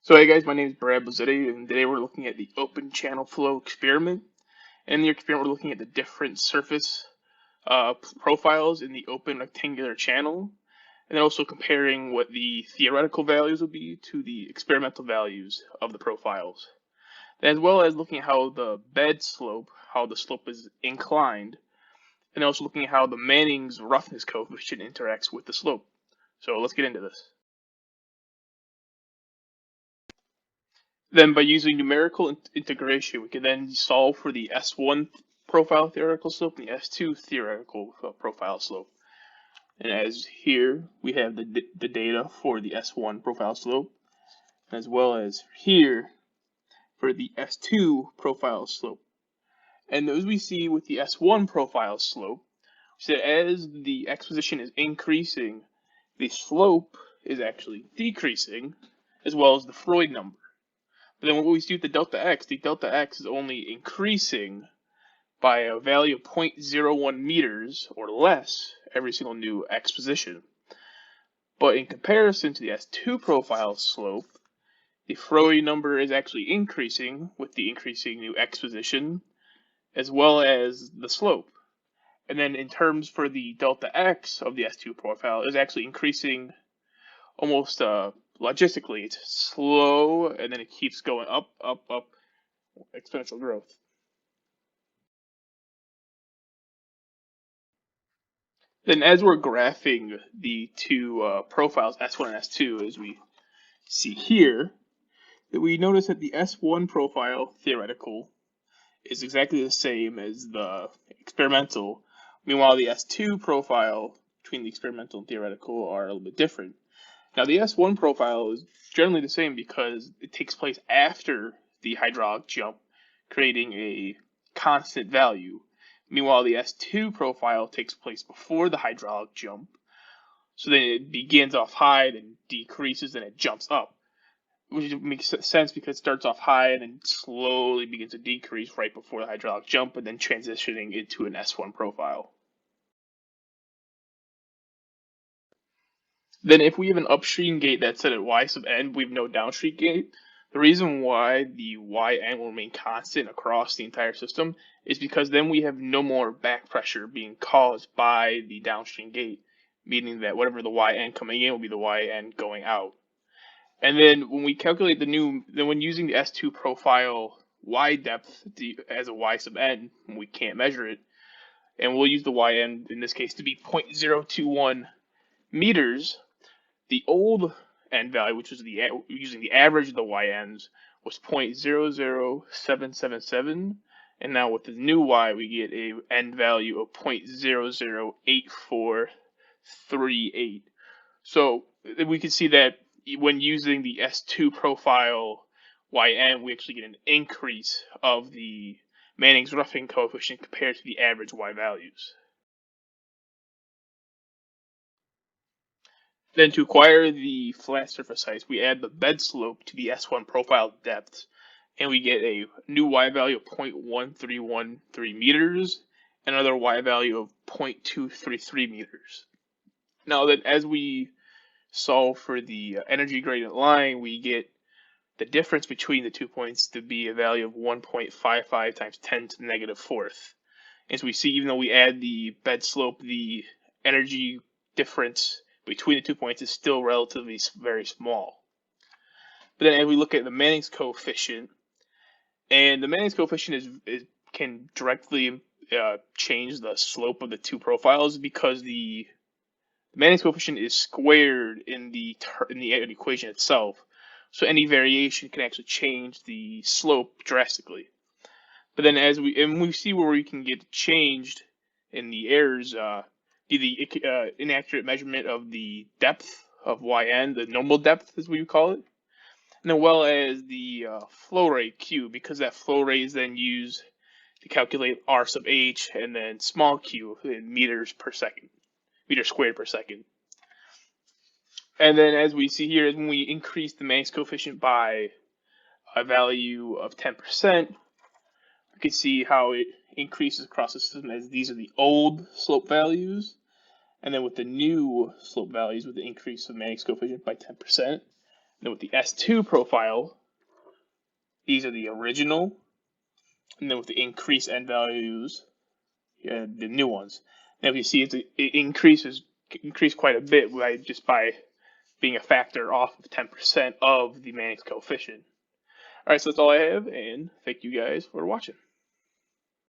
So hey guys, my name is Brad Blazzetti, and today we're looking at the open channel flow experiment. In the experiment, we're looking at the different surface profiles in the open rectangular channel, and then also comparing what the theoretical values will be to the experimental values of the profiles, as well as looking at how the bed slope, how the slope is inclined, and also looking at how the Manning's roughness coefficient interacts with the slope. So let's get into this. Then by using numerical integration, we can then solve for the S1 profile theoretical slope and the S2 theoretical profile slope. And as here, we have the data for the S1 profile slope, as well as here for the S2 profile slope. And as we see with the S1 profile slope, so as the x position is increasing, the slope is actually decreasing, as well as the Freud number. But then what we see with the delta x is only increasing by a value of 0.01 meters or less every single new x position. But in comparison to the S2 profile slope, the Freud number is actually increasing with the increasing new x position, as well as the slope. And then in terms for the delta x of the S2 profile, is actually increasing almost logistically. It's slow, and then it keeps going up, up, up, exponential growth. Then as we're graphing the two profiles, S1 and S2, as we see here, that we notice that the S1 profile, theoretical, is exactly the same as the experimental. Meanwhile, the S2 profile between the experimental and theoretical are a little bit different. Now, the S1 profile is generally the same because it takes place after the hydraulic jump, creating a constant value. Meanwhile, the S2 profile takes place before the hydraulic jump, so then it begins off high, then decreases, then it jumps up, which makes sense because it starts off high and then slowly begins to decrease right before the hydraulic jump, and then transitioning into an S1 profile. Then if we have an upstream gate that's set at y sub n, we have no downstream gate. The reason why the yn will remain constant across the entire system is because then we have no more back pressure being caused by the downstream gate, meaning that whatever the yn coming in will be the yn going out. And then when we calculate when using the S2 profile y depth as a y sub n, we can't measure it, and we'll use the yn in this case to be 0.021 meters. The old n value, which was using the average of the yns, was 0.00777, and now with the new y, we get a n value of 0.008438. So we can see that when using the S2 profile yn, we actually get an increase of the Manning's roughing coefficient compared to the average y values. Then to acquire the flat surface height, we add the bed slope to the S1 profile depth, and we get a new y value of 0.1313 meters, and another y value of 0.233 meters. Now that as we solve for the energy gradient line, we get the difference between the 2 points to be a value of 1.55 times 10 to the negative fourth. As we see, even though we add the bed slope, the energy difference between the 2 points is still relatively very small. But then as we look at the Manning's coefficient, and the Manning's coefficient can directly change the slope of the two profiles because the Manning's coefficient is squared in the equation itself. So any variation can actually change the slope drastically. But then as we see where we can get changed in the errors, the inaccurate measurement of the depth of yn, the normal depth as we would call it, and as well as the flow rate q, because that flow rate is then used to calculate r sub h and then small q in meters squared per second. And then as we see here, when we increase the Manning's coefficient by a value of 10%, we can see how it increases across the system, as these are the old slope values. And then with the new slope values, with the increase of Manning's coefficient by 10%, Then with the S2 profile, these are the original, and then with the increased n values, the new ones. Now if you see it increased quite a bit by being a factor off of 10% of the Manning's coefficient. All right, so that's all I have, and thank you guys for watching.